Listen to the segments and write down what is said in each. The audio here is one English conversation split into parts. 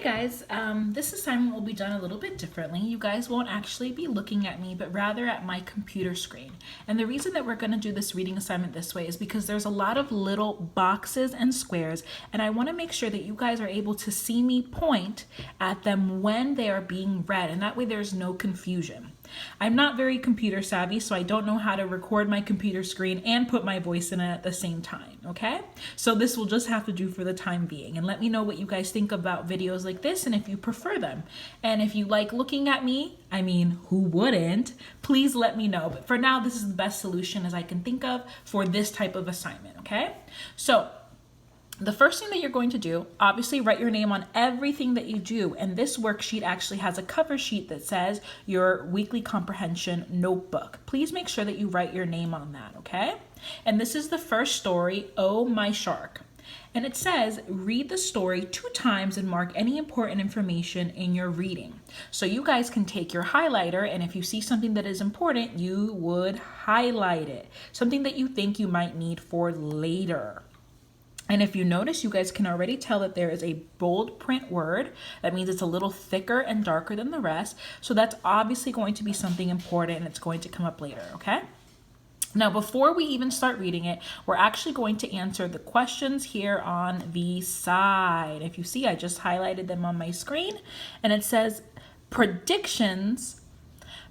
Guys, this assignment will be done a little bit differently. You guys won't actually be looking at me, but rather at my computer screen. And the reason that we're going to do this reading assignment this way is because there's a lot of little boxes and squares, and I want to make sure that you guys are able to see me point at them when they are being read, and that way there's no confusion. I'm not very computer savvy, so I don't know how to record my computer screen and put my voice in it at the same time, okay? So this will just have to do for the time being, and let me know what you guys think about videos like this and if you prefer them. And if you like looking at me, I mean, who wouldn't? Please let me know. But for now, this is the best solution as I can think of for this type of assignment, okay? So the first thing that you're going to do, obviously write your name on everything that you do. And this worksheet actually has a cover sheet that says your weekly comprehension notebook. Please make sure that you write your name on that, okay? And this is the first story, Oh My Shark. And it says, read the story 2 times and mark any important information in your reading. So you guys can take your highlighter, and if you see something that is important, you would highlight it. Something that you think you might need for later. And if you notice, you guys can already tell that there is a bold print word. That means it's a little thicker and darker than the rest. So that's obviously going to be something important, and it's going to come up later, okay? Now, before we even start reading it, we're actually going to answer the questions here on the side. If you see, I just highlighted them on my screen, and it says predictions.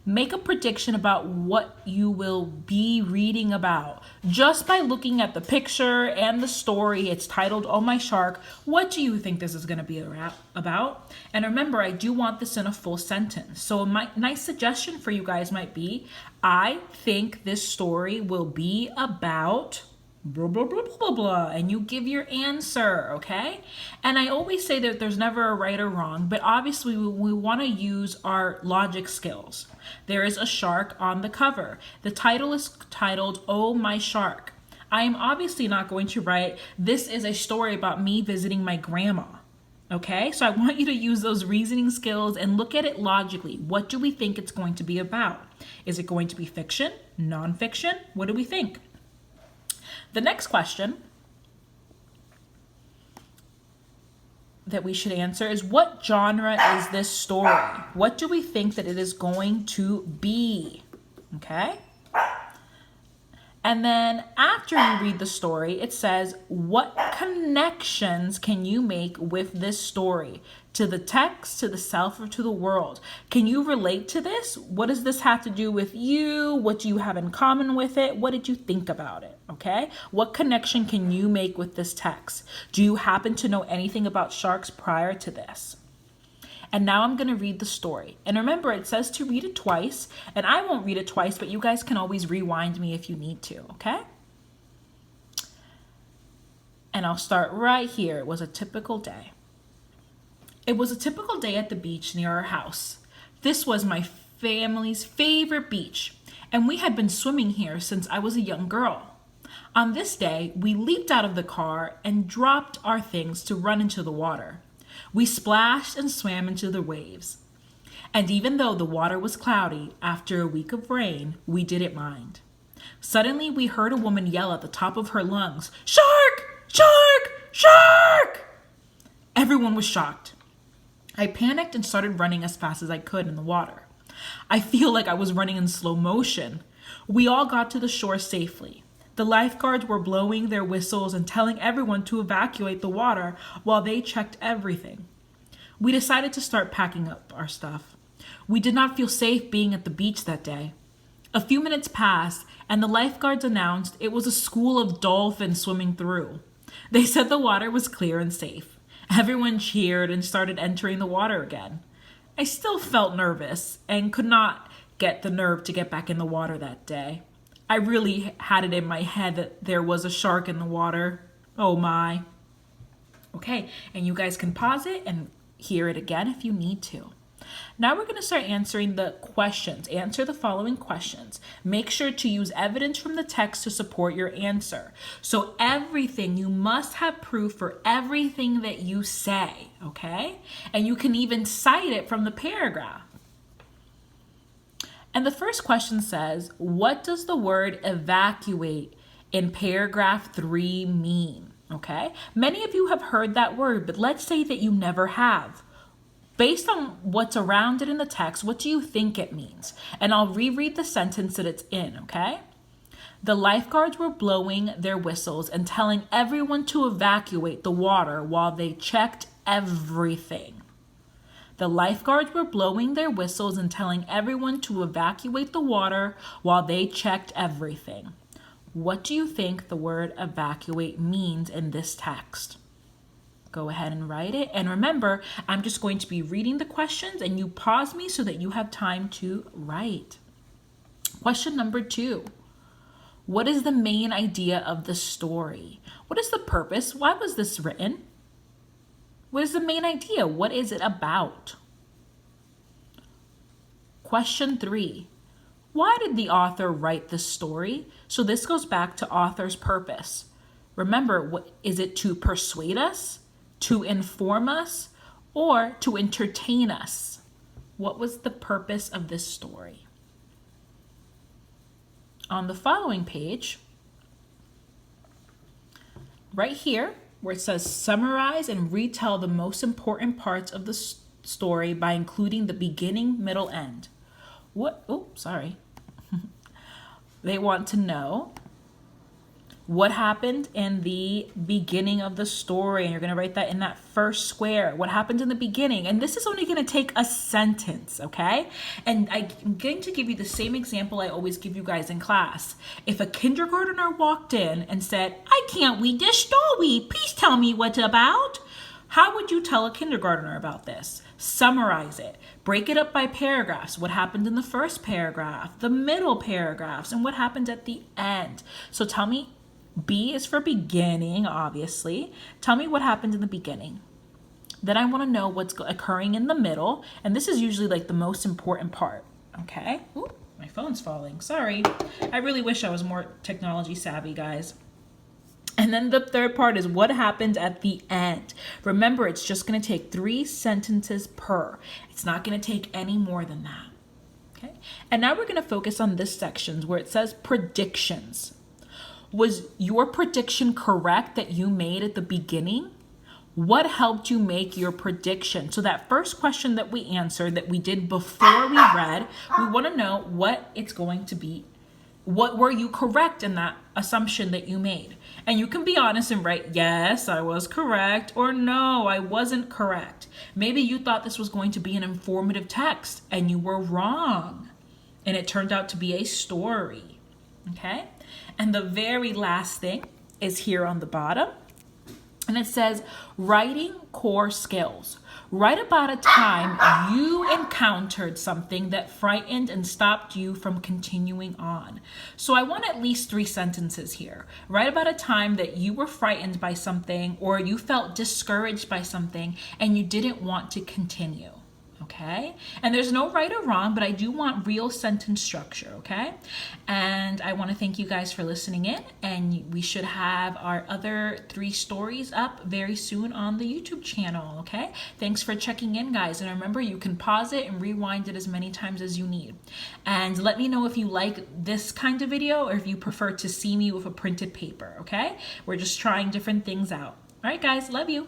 Make a prediction about what you will be reading about. Just by looking at the picture and the story, it's titled, Oh My Shark. What do you think this is going to be about? And remember, I do want this in a full sentence. So a nice suggestion for you guys might be, I think this story will be about blah, blah, blah, blah, blah, blah, and you give your answer, okay? And I always say that there's never a right or wrong, but obviously we want to use our logic skills. There is a shark on the cover. The title is titled, Oh My Shark. I am obviously not going to write, this is a story about me visiting my grandma. Okay, so I want you to use those reasoning skills and look at it logically. What do we think it's going to be about? Is it going to be fiction, nonfiction? What do we think? The next question that we should answer is, what genre is this story? What do we think that it is going to be? Okay? And then after you read the story, it says, what connections can you make with this story? To the text, to the self, or to the world? Can you relate to this? What does this have to do with you? What do you have in common with it? What did you think about it? Okay? What connection can you make with this text? Do you happen to know anything about sharks prior to this? And now I'm going to read the story. And remember, it says to read it twice, and I won't read it twice, but you guys can always rewind me if you need to, okay? And I'll start right here. It was a typical day. It was a typical day at the beach near our house. This was my family's favorite beach, and we had been swimming here since I was a young girl. On this day, we leaped out of the car and dropped our things to run into the water. We splashed and swam into the waves. And even though the water was cloudy after a week of rain, we didn't mind. Suddenly, we heard a woman yell at the top of her lungs, "Shark! Shark! Shark!" Everyone was shocked. I panicked and started running as fast as I could in the water. I feel like I was running in slow motion. We all got to the shore safely. The lifeguards were blowing their whistles and telling everyone to evacuate the water while they checked everything. We decided to start packing up our stuff. We did not feel safe being at the beach that day. A few minutes passed, and the lifeguards announced it was a school of dolphins swimming through. They said the water was clear and safe. Everyone cheered and started entering the water again. I still felt nervous and could not get the nerve to get back in the water that day. I really had it in my head that there was a shark in the water. Oh my. Okay, and you guys can pause it and hear it again if you need to. Now we're going to start answering the questions. Answer the following questions. Make sure to use evidence from the text to support your answer. So everything, you must have proof for everything that you say, okay? And you can even cite it from the paragraph. And the first question says, what does the word evacuate in paragraph 3 mean? Okay, many of you have heard that word, but let's say that you never have. Based on what's around it in the text, what do you think it means? And I'll reread the sentence that it's in, okay? The lifeguards were blowing their whistles and telling everyone to evacuate the water while they checked everything. The lifeguards were blowing their whistles and telling everyone to evacuate the water while they checked everything. What do you think the word evacuate means in this text? Go ahead and write it. And remember, I'm just going to be reading the questions and you pause me so that you have time to write. Question number 2. What is the main idea of the story? What is the purpose? Why was this written? What is the main idea? What is it about? Question 3. Why did the author write this story? So this goes back to author's purpose. Remember, is it to persuade us, to inform us, or to entertain us? What was the purpose of this story? On the following page, right here, where it says summarize and retell the most important parts of the story by including the beginning, middle, end. They want to know what happened in the beginning of the story. And you're going to write that in that first square. What happened in the beginning? And this is only going to take a sentence, okay? And I'm going to give you the same example I always give you guys in class. If a kindergartner walked in and said, I can't read this story, please tell me what it's about. How would you tell a kindergartner about this? Summarize it. Break it up by paragraphs. What happened in the first paragraph, the middle paragraphs, and what happened at the end. So tell me, B is for beginning, obviously. Tell me what happened in the beginning. Then I want to know what's occurring in the middle. And this is usually like the most important part. Okay? Ooh, my phone's falling. Sorry. I really wish I was more technology savvy, guys. And then the third part is what happened at the end. Remember, it's just going to take 3 sentences per. It's not going to take any more than that. Okay? And now we're going to focus on this section where it says predictions. Was your prediction correct that you made at the beginning? What helped you make your prediction? So that first question that we answered that we did before we read, we want to know what it's going to be. What were you correct in that assumption that you made? And you can be honest and write, yes, I was correct, or no, I wasn't correct. Maybe you thought this was going to be an informative text and you were wrong. And it turned out to be a story. Okay? And the very last thing is here on the bottom. And it says, writing core skills. Write about a time you encountered something that frightened and stopped you from continuing on. So I want at least 3 sentences here. Write about a time that you were frightened by something or you felt discouraged by something and you didn't want to continue. Okay? And there's no right or wrong, but I do want real sentence structure, okay? And I want to thank you guys for listening in, and we should have our other 3 stories up very soon on the YouTube channel, okay? Thanks for checking in, guys. And remember, you can pause it and rewind it as many times as you need. And let me know if you like this kind of video or if you prefer to see me with a printed paper, okay? We're just trying different things out. All right, guys, love you.